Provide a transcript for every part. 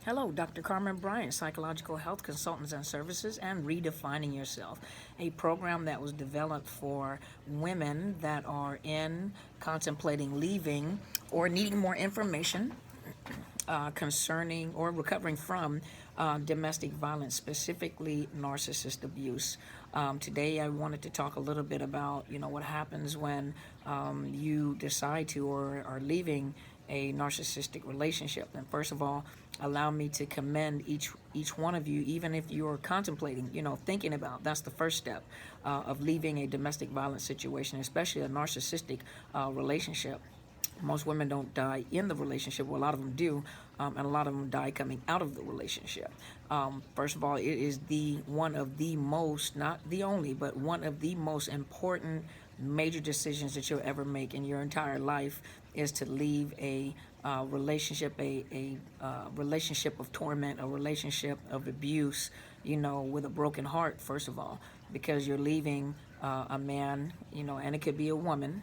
Hello, Dr. Carmen Bryant, Psychological Health Consultants and Services, and Redefining Yourself, a program that was developed for women that are contemplating leaving or needing more information concerning or recovering from domestic violence, specifically narcissist abuse. Today, I wanted to talk a little bit about, what happens when you decide to or are leaving a narcissistic relationship. And first of all, allow me to commend each one of you, even if you're contemplating, thinking about. That's the first step of leaving a domestic violence situation, especially a narcissistic relationship. Most women don't die in the relationship. Well, a lot of them do, and a lot of them die coming out of the relationship. First of all, it is the one of the most, not the only, but one of the most important major decisions that you'll ever make in your entire life is to leave a relationship, a relationship of torment, a relationship of abuse, with a broken heart, first of all, because you're leaving a man, and it could be a woman,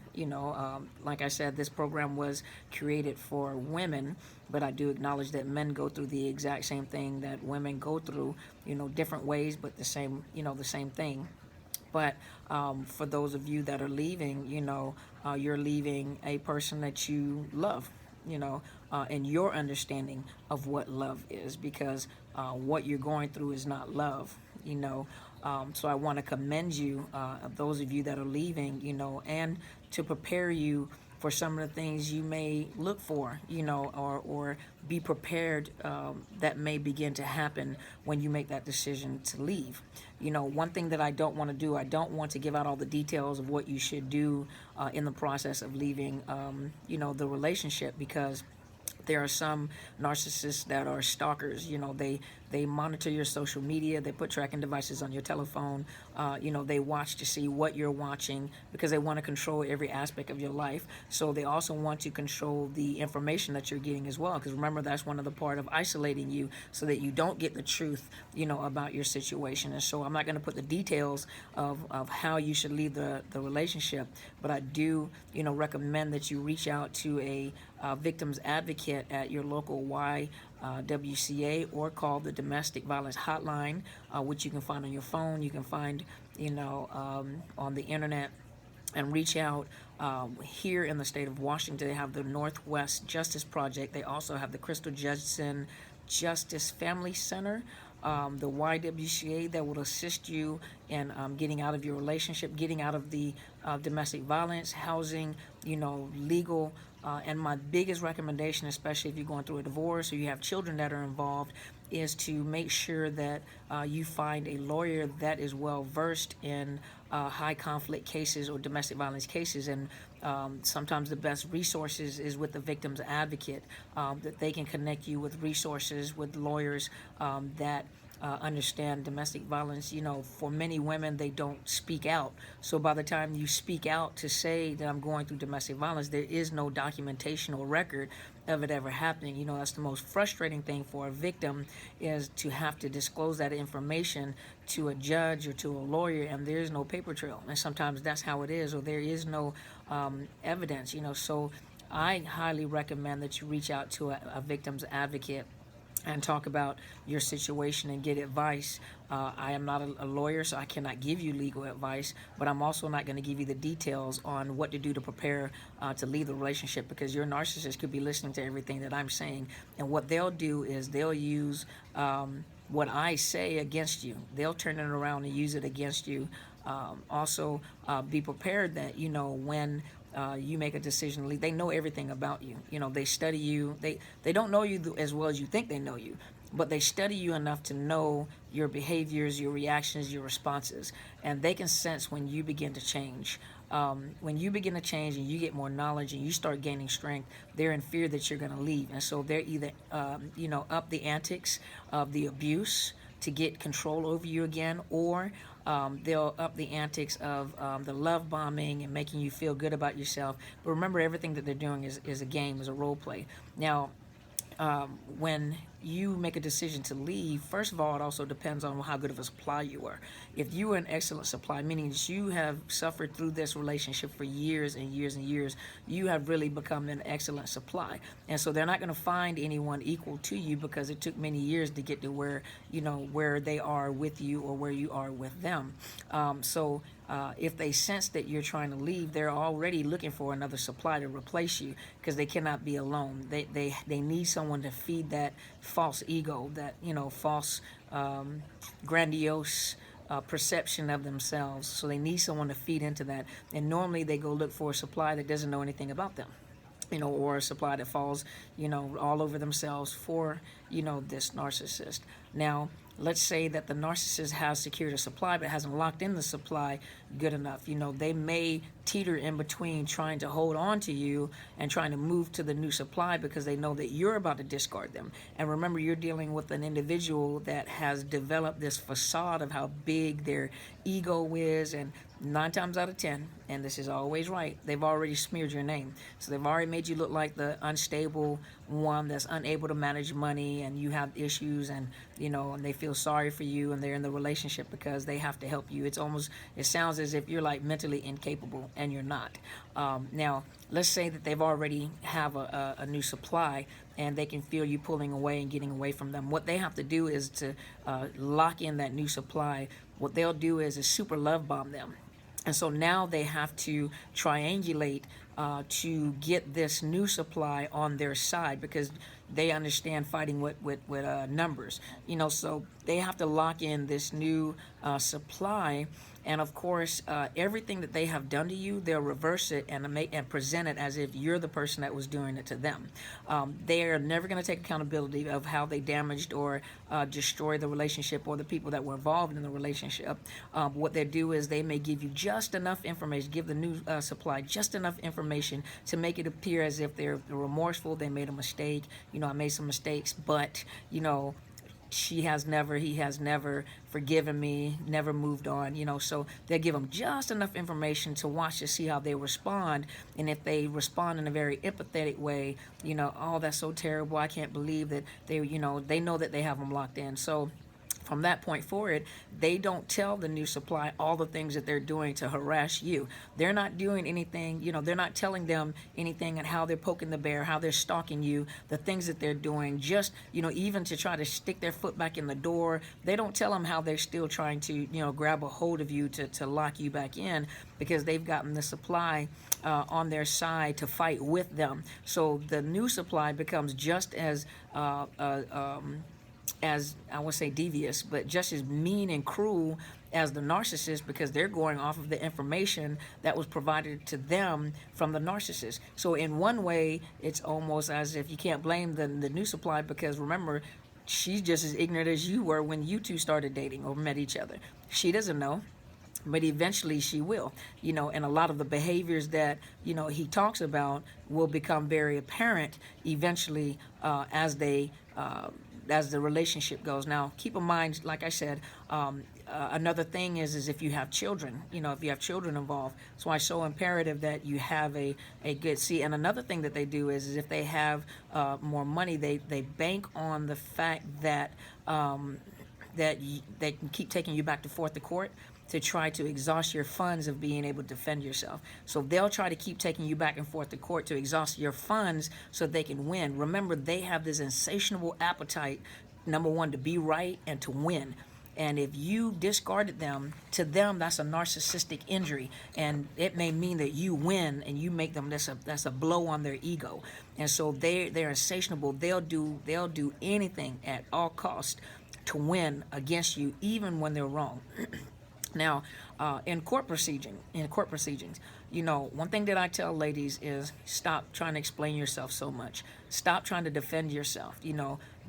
like I said, this program was created for women, but I do acknowledge that men go through the exact same thing that women go through, different ways, but the same thing. But for those of you that are leaving, you're leaving a person that you love, and your understanding of what love is, because what you're going through is not love, So I want to commend you, those of you that are leaving, and to prepare you for some of the things you may look for, or be prepared that may begin to happen when you make that decision to leave. One thing that I don't want to do, I don't want to give out all the details of what you should do in the process of leaving, the relationship, because there are some narcissists that are stalkers. They monitor your social media. They put tracking devices on your telephone. They watch to see what you're watching because they want to control every aspect of your life. So they also want to control the information that you're getting as well. Because remember, that's one of the part of isolating you so that you don't get the truth, about your situation. And so I'm not going to put the details of how you should leave the relationship, but I do, recommend that you reach out to a victim's advocate at your local YWCA or call the domestic violence hotline, which you can find on your phone. You can find, on the internet, and reach out. Here in the state of Washington, they have the Northwest Justice Project. They also have the Crystal Judson Justice Family Center, the YWCA, that will assist you in getting out of your relationship, getting out of the domestic violence, housing, legal. And my biggest recommendation, especially if you're going through a divorce or you have children that are involved, is to make sure that you find a lawyer that is well versed in high conflict cases or domestic violence cases. And sometimes the best resources is with the victim's advocate, that they can connect you with resources, with lawyers that understand domestic violence. For many women, they don't speak out. So by the time you speak out to say that I'm going through domestic violence, there is no documentation or record of it ever happening. That's the most frustrating thing for a victim, is to have to disclose that information to a judge or to a lawyer, and there is no paper trail. And sometimes that's how it is, or there is no evidence. So I highly recommend that you reach out to a victim's advocate and talk about your situation and get advice. I am not a lawyer, so I cannot give you legal advice, but I'm also not going to give you the details on what to do to prepare to leave the relationship, because your narcissist could be listening to everything that I'm saying. And what they'll do is they'll use what I say against you. They'll turn it around and use it against you. Also, be prepared that, when you make a decision to leave, they know everything about you. They study you. They don't know you as well as you think they know you, but they study you enough to know your behaviors, your reactions, your responses, and they can sense when you begin to change. When you begin to change and you get more knowledge and you start gaining strength, they're in fear that you're going to leave, and so they're either, up the antics of the abuse to get control over you again, or they'll up the antics of the love bombing and making you feel good about yourself. But remember, everything that they're doing is a game, is a role play. Now, when you make a decision to leave, first of all, it also depends on how good of a supply you are. If you are an excellent supply, meaning that you have suffered through this relationship for years and years and years, you have really become an excellent supply. And so they're not going to find anyone equal to you because it took many years to get to where, where they are with you or where you are with them. If they sense that you're trying to leave, they're already looking for another supply to replace you because they cannot be alone. They need someone to feed that false ego, that false grandiose perception of themselves. So they need someone to feed into that. And normally they go look for a supply that doesn't know anything about them, or a supply that falls, all over themselves for, this narcissist. Now, let's say that the narcissist has secured a supply but hasn't locked in the supply good enough. They may teeter in between trying to hold on to you and trying to move to the new supply because they know that you're about to discard them. And remember, you're dealing with an individual that has developed this facade of how big their ego is, and 9 times out of 10, and this is always right, they've already smeared your name. So they've already made you look like the unstable one that's unable to manage money, and you have issues, and and they feel sorry for you, and they're in the relationship because they have to help you. It sounds as if you're like mentally incapable, and you're not. Now, let's say that they've already have a new supply, and they can feel you pulling away and getting away from them. What they have to do is to lock in that new supply. What they'll do is super love bomb them. And so now they have to triangulate to get this new supply on their side because they understand fighting with numbers. So they have to lock in this new supply. And of course, everything that they have done to you, they'll reverse it and present it as if you're the person that was doing it to them. They are never going to take accountability of how they damaged or destroyed the relationship or the people that were involved in the relationship. What they do is they may give you just enough information, give the new supply just enough information to make it appear as if they're remorseful, they made a mistake. I made some mistakes, but, he has never forgiven me, never moved on, so they'll give them just enough information to watch to see how they respond. And if they respond in a very empathetic way, oh, that's so terrible, I can't believe that they know that they have them locked in. So from that point forward, they don't tell the new supply all the things that they're doing to harass you. They're not doing anything, they're not telling them anything and how they're poking the bear, how they're stalking you, the things that they're doing, just, even to try to stick their foot back in the door. They don't tell them how they're still trying to, grab a hold of you to lock you back in because they've gotten the supply on their side to fight with them. So the new supply becomes just as I would say devious, but just as mean and cruel as the narcissist because they're going off of the information that was provided to them from the narcissist. So in one way, it's almost as if you can't blame the new supply because remember, she's just as ignorant as you were when you two started dating or met each other. She doesn't know. But eventually she will, and a lot of the behaviors that, he talks about will become very apparent eventually as the relationship goes. Now, keep in mind, like I said, another thing is if you have children, if you have children involved. That's why it's so imperative that you have a good and another thing that they do is if they have more money, they bank on the fact that they can keep taking you back and forth to court to try to exhaust your funds of being able to defend yourself. So they'll try to keep taking you back and forth to court to exhaust your funds so they can win. Remember, they have this insatiable appetite, number one, to be right and to win. And if you discarded them, to them, that's a narcissistic injury. And it may mean that you win and you make them, that's a blow on their ego. And so they're insatiable. They'll do anything at all costs to win against you, even when they're wrong. Now, in court proceedings, one thing that I tell ladies is stop trying to explain yourself so much. Stop trying to defend yourself.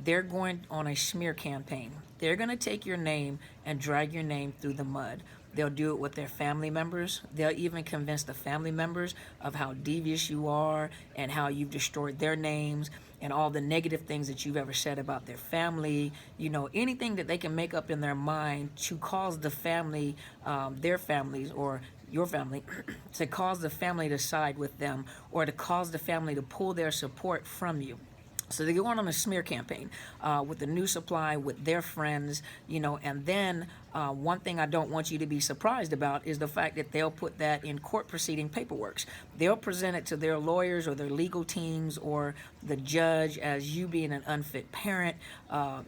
They're going on a smear campaign. They're going to take your name and drag your name through the mud. They'll do it with their family members. They'll even convince the family members of how devious you are and how you've destroyed their names and all the negative things that you've ever said about their family. Anything that they can make up in their mind to cause the family, their families or your family, to cause the family to side with them or to cause the family to pull their support from you. So they're going on a smear campaign with the new supply, with their friends, and then one thing I don't want you to be surprised about is the fact that they'll put that in court proceeding paperwork. They'll present it to their lawyers or their legal teams or the judge as you being an unfit parent,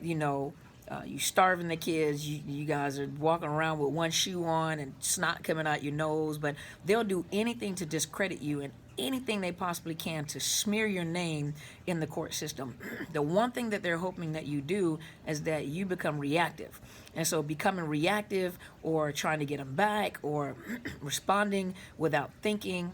you starving the kids, you guys are walking around with one shoe on and snot coming out your nose, but they'll do anything to discredit you and anything they possibly can to smear your name in the court system. The one thing that they're hoping that you do is that you become reactive. And so becoming reactive or trying to get them back or responding without thinking,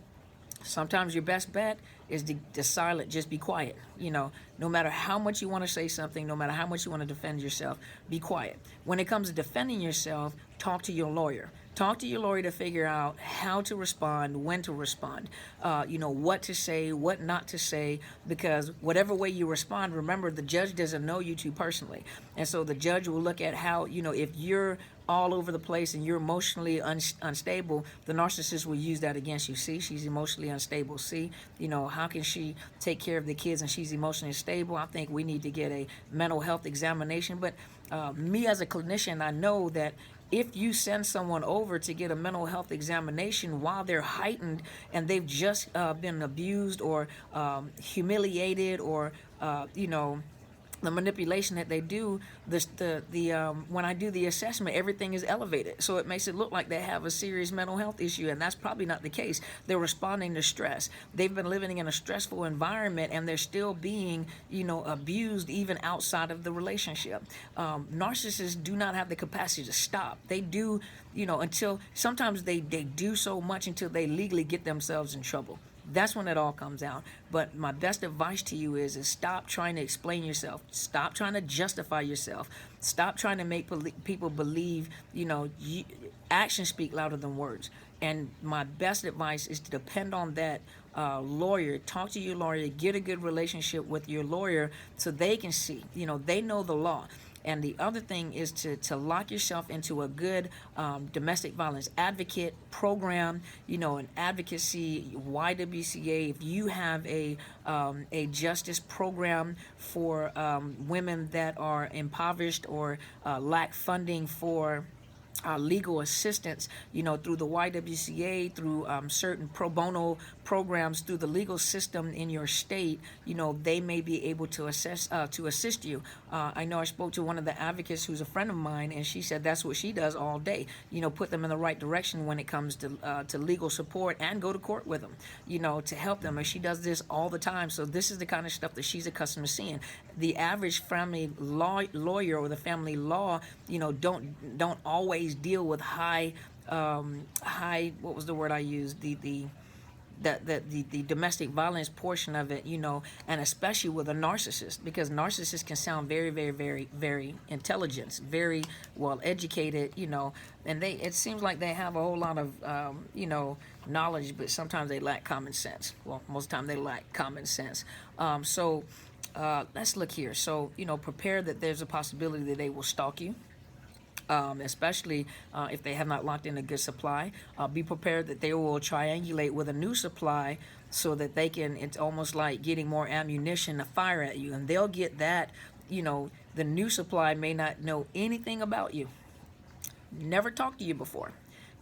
sometimes your best bet is to silent, just be quiet. No matter how much you want to say something, no matter how much you want to defend yourself, be quiet. When it comes to defending yourself, talk to your lawyer. Talk to your lawyer to figure out how to respond, when to respond, what to say, what not to say, because whatever way you respond, remember, the judge doesn't know you too personally. And so the judge will look at how, if you're all over the place and you're emotionally unstable, the narcissist will use that against you. See, she's emotionally unstable. See, how can she take care of the kids and she's emotionally unstable? I think we need to get a mental health examination. But me as a clinician, I know that if you send someone over to get a mental health examination while they're heightened and they've just been abused or humiliated or, the manipulation that they do, when I do the assessment, everything is elevated. So it makes it look like they have a serious mental health issue, and that's probably not the case. They're responding to stress. They've been living in a stressful environment, and they're still being, abused even outside of the relationship. Narcissists do not have the capacity to stop. They do, until sometimes they do so much until they legally get themselves in trouble. That's when it all comes out. But my best advice to you is stop trying to explain yourself. Stop trying to justify yourself. Stop trying to make people believe, actions speak louder than words. And my best advice is to depend on that lawyer. Talk to your lawyer. Get a good relationship with your lawyer so they can see, they know the law. And the other thing is to lock yourself into a good domestic violence advocate program, an advocacy, YWCA. If you have a justice program for women that are impoverished or lack funding for legal assistance, through the YWCA, through certain pro bono programs, through the legal system in your state, they may be able to assist you. I know I spoke to one of the advocates who's a friend of mine, and she said that's what she does all day. Put them in the right direction when it comes to legal support and go to court with them, to help them. And she does this all the time. So this is the kind of stuff that she's accustomed to seeing. The average family lawyer or the family law, don't always deal with high, what was the word I used? The domestic violence portion of it, and especially with a narcissist, because narcissists can sound very, very, very, very intelligent, very well educated, and it seems like they have a whole lot of, knowledge, but sometimes they lack common sense. Well, most of the time they lack common sense. So let's look here. So, prepare that there's a possibility that they will stalk you. Especially if they have not locked in a good supply. Be prepared that they will triangulate with a new supply so that they can, it's almost like getting more ammunition to fire at you. And they'll get that, the new supply may not know anything about you, never talked to you before,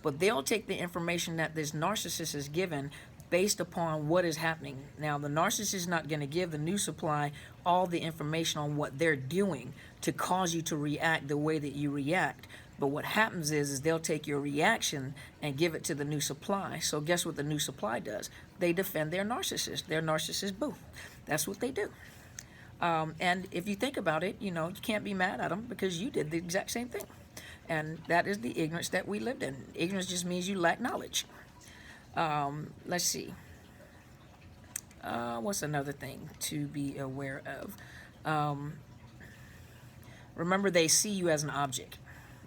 but they'll take the information that this narcissist is given based upon what is happening. Now, the narcissist is not going to give the new supply all the information on what they're doing to cause you to react the way that you react. But what happens is they'll take your reaction and give it to the new supply. So guess what the new supply does? They defend their narcissist boo. That's what they do. And if you think about it, you can't be mad at them because you did the exact same thing. And that is the ignorance that we lived in. Ignorance just means you lack knowledge. Let's see. What's another thing to be aware of? Remember, they see you as an object,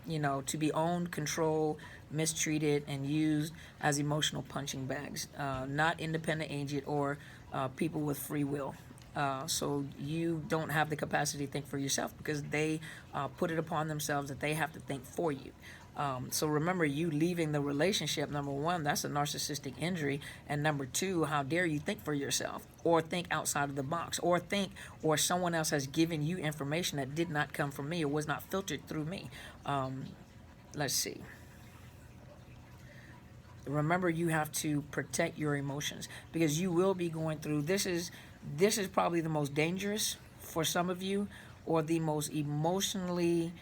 to be owned, controlled, mistreated, and used as emotional punching bags, not independent agent or people with free will. So you don't have the capacity to think for yourself because they put it upon themselves that they have to think for you. So remember, you leaving the relationship, number one, that's a narcissistic injury. And number two, how dare you think for yourself or think outside of the box or someone else has given you information that did not come from me or was not filtered through me. Let's see. Remember, you have to protect your emotions because you will be going through this is probably the most dangerous for some of you, or the most emotionally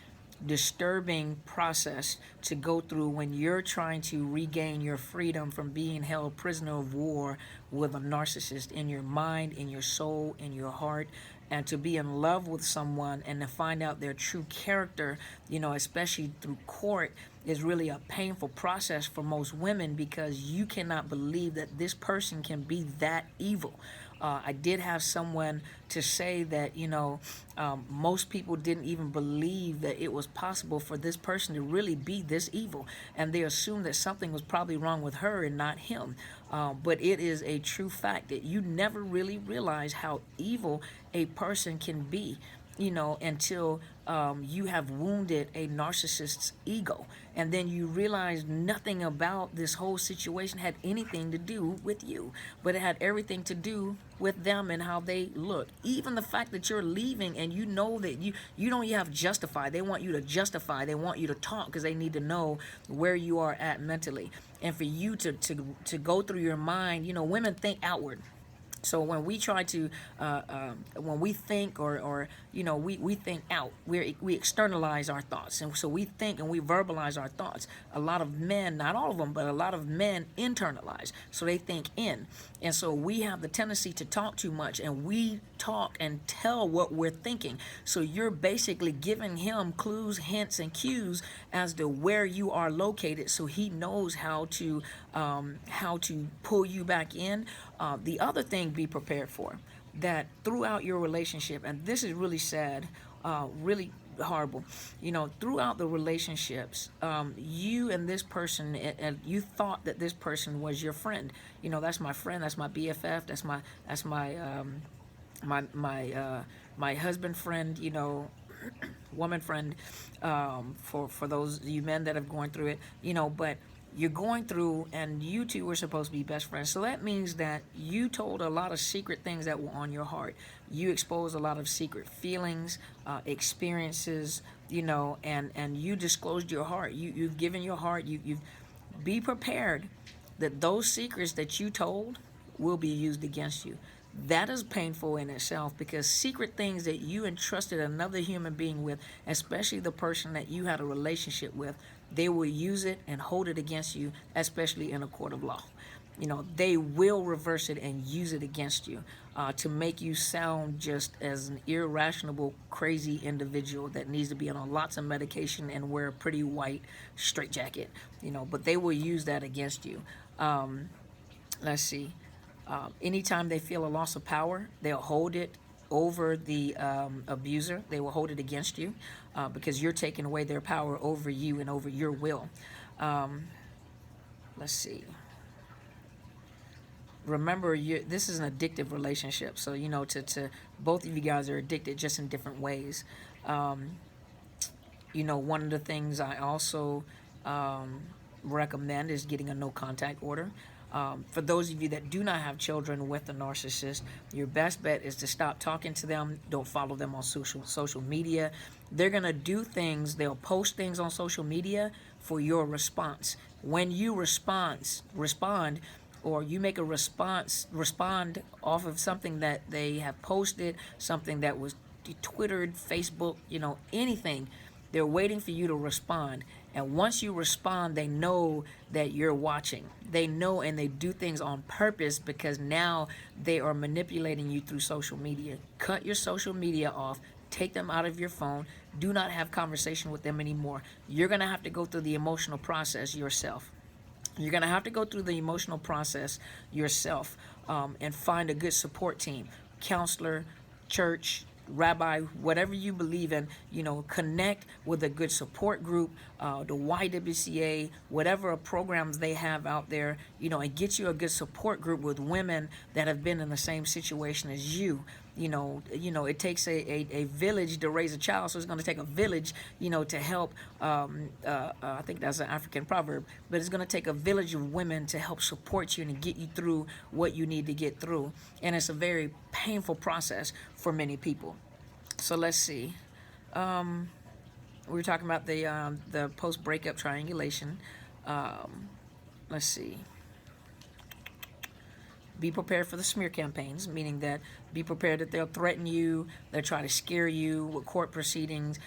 disturbing process to go through when you're trying to regain your freedom from being held prisoner of war with a narcissist in your mind, in your soul, in your heart. And to be in love with someone and to find out their true character, especially through court, is really a painful process for most women because you cannot believe that this person can be that evil. I did have someone to say that, most people didn't even believe that it was possible for this person to really be this evil. And they assumed that something was probably wrong with her and not him. But it is a true fact that you never really realize how evil a person can be, until you have wounded a narcissist's ego. And then you realize nothing about this whole situation had anything to do with you, but it had everything to do with them and how they look. Even the fact that you're leaving and you know that you don't even have to justify. They want you to justify. They want you to talk because they need to know where you are at mentally. And for you to go through your mind, women think outward. So when we try to, when we think or we think out, we externalize our thoughts. And so we think and we verbalize our thoughts. A lot of men, not all of them, but a lot of men internalize. So they think in. And so we have the tendency to talk too much, and we talk and tell what we're thinking. So you're basically giving him clues, hints, and cues as to where you are located, so he knows how to pull you back in. The other thing, be prepared for that throughout your relationship, and this is really sad, really horrible. Throughout the relationships, you and this person, and you thought that this person was your friend. That's my friend. That's my BFF. That's my husband friend. Woman friend. For those of you men that have gone through it. But you're going through, and you two were supposed to be best friends. So that means that you told a lot of secret things that were on your heart. You exposed a lot of secret feelings, experiences, and you disclosed your heart. You've given your heart. You've be prepared that those secrets that you told will be used against you. That is painful in itself, because secret things that you entrusted another human being with, especially the person that you had a relationship with, they will use it and hold it against you, especially in a court of law. They will reverse it and use it against you to make you sound just as an irrational, crazy individual that needs to be on lots of medication and wear a pretty white straitjacket. But they will use that against you. Let's see. Anytime they feel a loss of power, they'll hold it over the abuser. They will hold it against you because you're taking away their power over you and over your will. Let's see. Remember, this is an addictive relationship. So, to both of you guys are addicted, just in different ways. One of the things I also recommend is getting a no contact order. For those of you that do not have children with a narcissist, your best bet is to stop talking to them. Don't follow them on social media. They're going to do things. They'll post things on social media for your response. When you respond, or you make a respond off of something that they have posted, something that was Twittered, Facebook, anything, they're waiting for you to respond. And once you respond, they know that you're watching. They know, and they do things on purpose because now they are manipulating you through social media. Cut your social media off. Take them out of your phone. Do not have conversation with them anymore. You're going to have to go through the emotional process yourself. You're going to have to go through the emotional process yourself and find a good support team, counselor, church, rabbi, whatever you believe in, connect with a good support group, the YWCA, whatever programs they have out there, and get you a good support group with women that have been in the same situation as you. It takes a village to raise a child, so it's going to take a village, to help. I think that's an African proverb, but it's going to take a village of women to help support you and to get you through what you need to get through. And it's a very painful process for many people. So let's see. We were talking about the post-breakup triangulation. Let's see. Be prepared for the smear campaigns, meaning that be prepared that they'll threaten you, they'll try to scare you with court proceedings,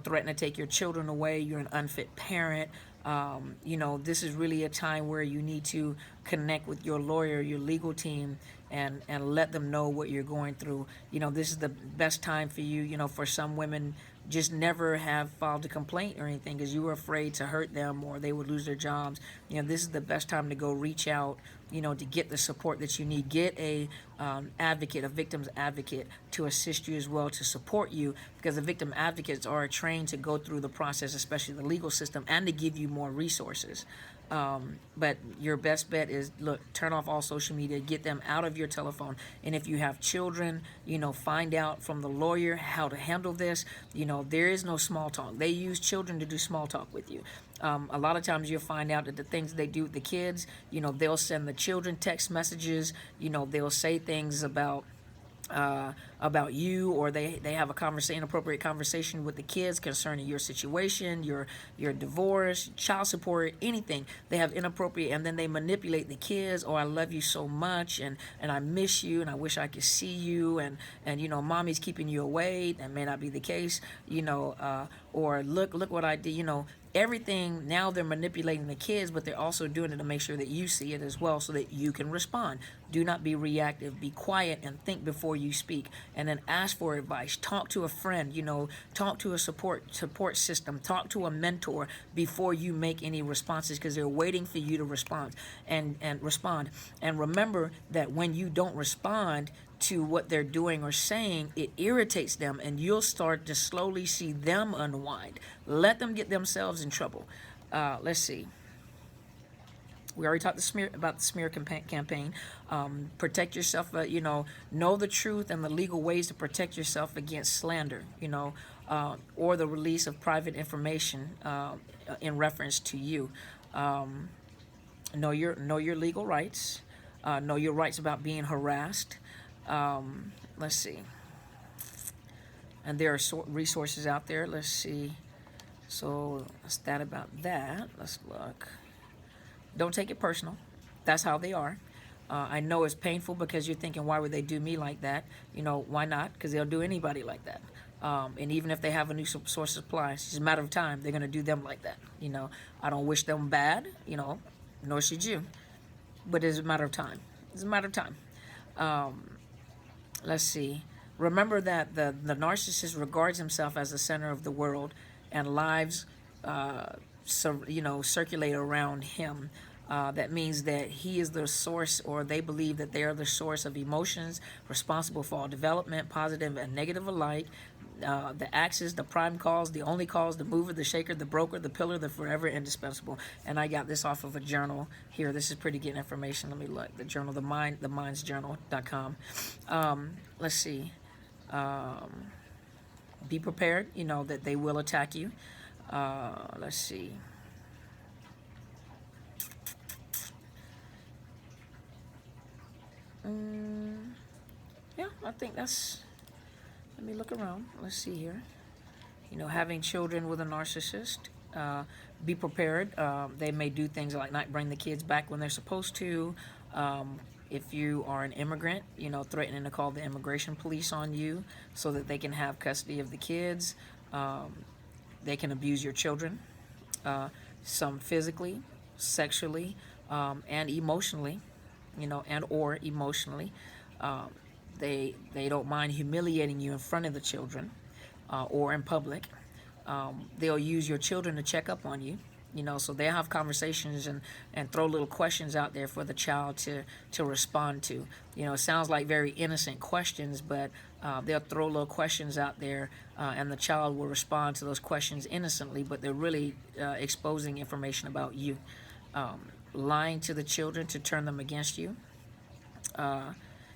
threaten to take your children away, you're an unfit parent. This is really a time where you need to connect with your lawyer, your legal team, and let them know what you're going through. This is the best time for you. For some women, just never have filed a complaint or anything because you were afraid to hurt them or they would lose their jobs. This is the best time to go reach out, to get the support that you need. Get a advocate, a victim's advocate, to assist you as well, to support you, because the victim advocates are trained to go through the process, especially the legal system, and to give you more resources. But your best bet is, look, turn off all social media, get them out of your telephone. And if you have children, find out from the lawyer how to handle this. There is no small talk. They use children to do small talk with you. A lot of times you'll find out that the things they do with the kids, they'll send the children text messages, they'll say things about you, or they have a inappropriate conversation with the kids concerning your situation, your divorce, child support, anything. They have inappropriate, and then they manipulate the kids. Oh, I love you so much, and I miss you, and I wish I could see you, and mommy's keeping you away. That may not be the case, or look what I did, everything. Now they're manipulating the kids, but they're also doing it to make sure that you see it as well, so that you can respond. Do not be reactive. Be quiet and think before you speak, and then ask for advice. Talk to a friend, talk to a support system, talk to a mentor before you make any responses, because they're waiting for you to respond and respond. And remember that when you don't respond to what they're doing or saying, it irritates them, and you'll start to slowly see them unwind. Let them get themselves in trouble. Let's see. We already talked about the smear campaign. Protect yourself, know the truth and the legal ways to protect yourself against slander, or the release of private information in reference to you. Know your legal rights. Know your rights about being harassed. Let's see. And there are resources out there. Let's see. So that's that about that. Let's look. Don't take it personal. That's how they are. I know it's painful because you're thinking, why would they do me like that? Why not? Because they'll do anybody like that. And even if they have a new source of supply, it's just a matter of time. They're going to do them like that. I don't wish them bad, nor should you. But it's a matter of time. It's a matter of time. Let's see. Remember that the narcissist regards himself as the center of the world, and lives, circulate around him. That means that he is the source, or they believe that they are the source of emotions, responsible for all development, positive and negative alike. The axis, the prime cause, the only cause, the mover, the shaker, the broker, the pillar, the forever indispensable. And I got this off of a journal here. This is pretty good information. Let me look. The journal, themindsjournal.com. Let's see. Be prepared, that they will attack you. Let's see. Yeah, I think that's... Let me look around. Let's see here. Having children with a narcissist. Be prepared. They may do things like not bring the kids back when they're supposed to. If you are an immigrant, threatening to call the immigration police on you so that they can have custody of the kids. They can abuse your children. Some physically, sexually, and emotionally, and or emotionally. They don't mind humiliating you in front of the children, or in public. They'll use your children to check up on you, so they'll have conversations and throw little questions out there for the child to respond to. It sounds like very innocent questions, but they'll throw little questions out there, and the child will respond to those questions innocently, but they're really exposing information about you. Lying to the children to turn them against you.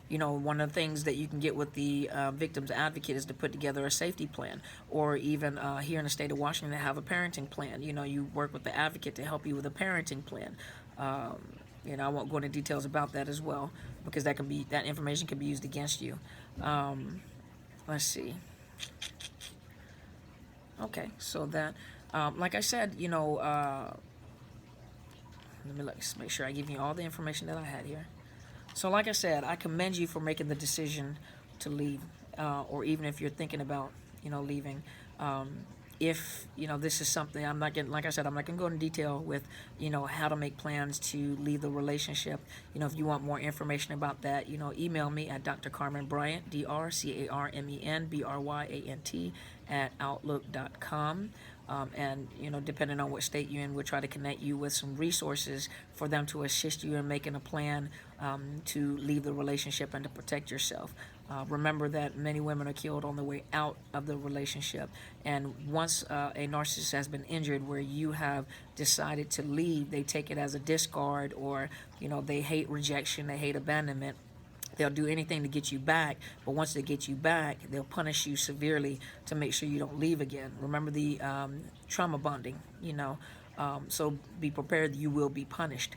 One of the things that you can get with the victim's advocate is to put together a safety plan, or even here in the state of Washington, they have a parenting plan. You work with the advocate to help you with a parenting plan. I won't go into details about that as well, because that information can be used against you. Let's see. Okay, so that, like I said, let's make sure I give you all the information that I had here. So like I said, I commend you for making the decision to leave, or even if you're thinking about, leaving. If, this is something, I'm not going to, like I said, I'm not going to go into detail with, how to make plans to leave the relationship. If you want more information about that, email me at Dr. Carmen Bryant, DrCarmenBryant, @outlook.com. And depending on what state you're in, we'll try to connect you with some resources for them to assist you in making a plan to leave the relationship and to protect yourself. Remember that many women are killed on the way out of the relationship, and once a narcissist has been injured where you have decided to leave, they take it as a discard, or they hate rejection, they hate abandonment. They'll do anything to get you back, but once they get you back, they'll punish you severely to make sure you don't leave again. Remember the trauma bonding, so be prepared that you will be punished.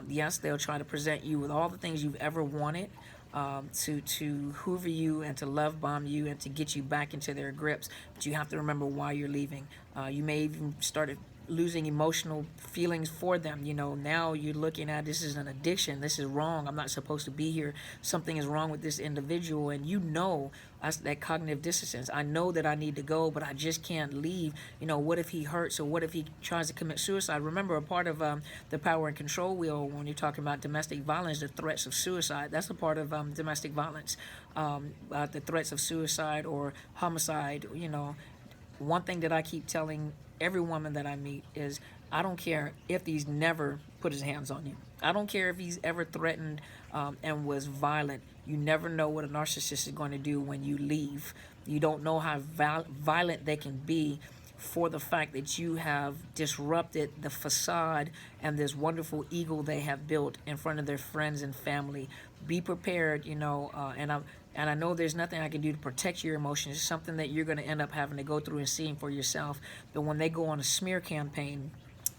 Yes, they'll try to present you with all the things you've ever wanted, to hoover you and to love bomb you and to get you back into their grips, but you have to remember why you're leaving. You may even start losing emotional feelings for them. Now you're looking at, this is an addiction, this is wrong, I'm not supposed to be here, something is wrong with this individual, and that's that cognitive dissonance. I know that I need to go, but I just can't leave. What if he hurts, or what if he tries to commit suicide? Remember, a part of the power and control wheel, when you're talking about domestic violence, the threats of suicide, that's a part of domestic violence. The threats of suicide or homicide. One thing that I keep telling every woman that I meet is, I don't care if he's never put his hands on you. I don't care if he's ever threatened and was violent. You never know what a narcissist is going to do when you leave. You don't know how violent they can be, for the fact that you have disrupted the facade and this wonderful ego they have built in front of their friends and family. Be prepared, and I know there's nothing I can do to protect your emotions. It's something that you're going to end up having to go through and seeing for yourself. But when they go on a smear campaign,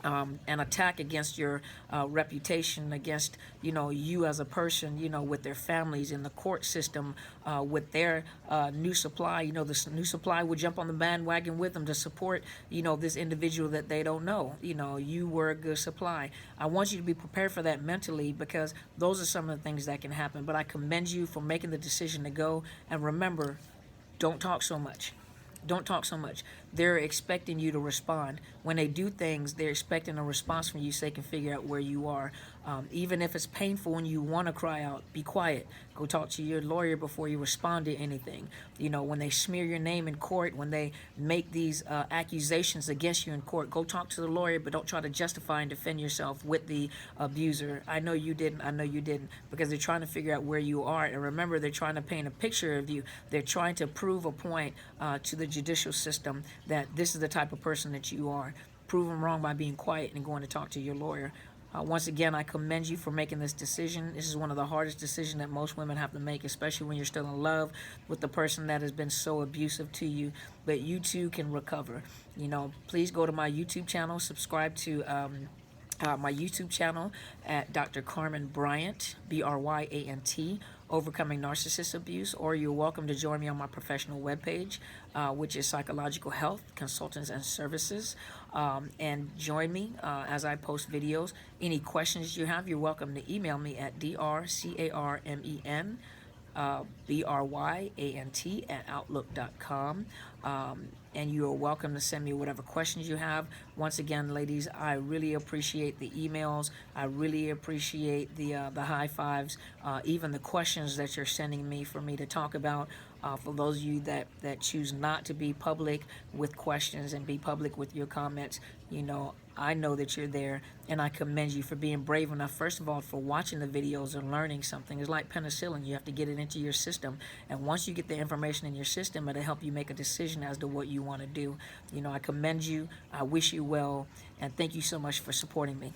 an attack against your reputation, against you as a person, with their families, in the court system, with their new supply, this new supply will jump on the bandwagon with them to support this individual that they don't know. You were a good supply. I want you to be prepared for that mentally, because those are some of the things that can happen. But I commend you for making the decision to go, and remember, don't talk so much. Don't talk so much. They're expecting you to respond. When they do things, they're expecting a response from you so they can figure out where you are. Even if it's painful and you want to cry out, be quiet. Go talk to your lawyer before you respond to anything. When they smear your name in court, when they make these accusations against you in court, go talk to the lawyer, but don't try to justify and defend yourself with the abuser. I know you didn't, because they're trying to figure out where you are. And remember, they're trying to paint a picture of you. They're trying to prove a point to the judicial system that this is the type of person that you are. Prove them wrong by being quiet and going to talk to your lawyer. Once again, I commend you for making this decision. This is one of the hardest decisions that most women have to make, especially when you're still in love with the person that has been so abusive to you. But you too can recover. Please go to my YouTube channel, subscribe to my YouTube channel at Dr. Carmen Bryant, Bryant, Overcoming Narcissist Abuse, or you're welcome to join me on my professional webpage, which is Psychological Health Consultants and Services, and join me as I post videos. Any questions you have, you're welcome to email me at DrCarmen Bryant @outlook.com. And you are welcome to send me whatever questions you have. Once again, ladies, I really appreciate the emails. I really appreciate the high fives, even the questions that you're sending me for me to talk about. For those of you that choose not to be public with questions and be public with your comments, I know that you're there, and I commend you for being brave enough, first of all, for watching the videos and learning something. It's like penicillin. You have to get it into your system, and once you get the information in your system, it'll help you make a decision as to what you want to do. I commend you. I wish you well, and thank you so much for supporting me.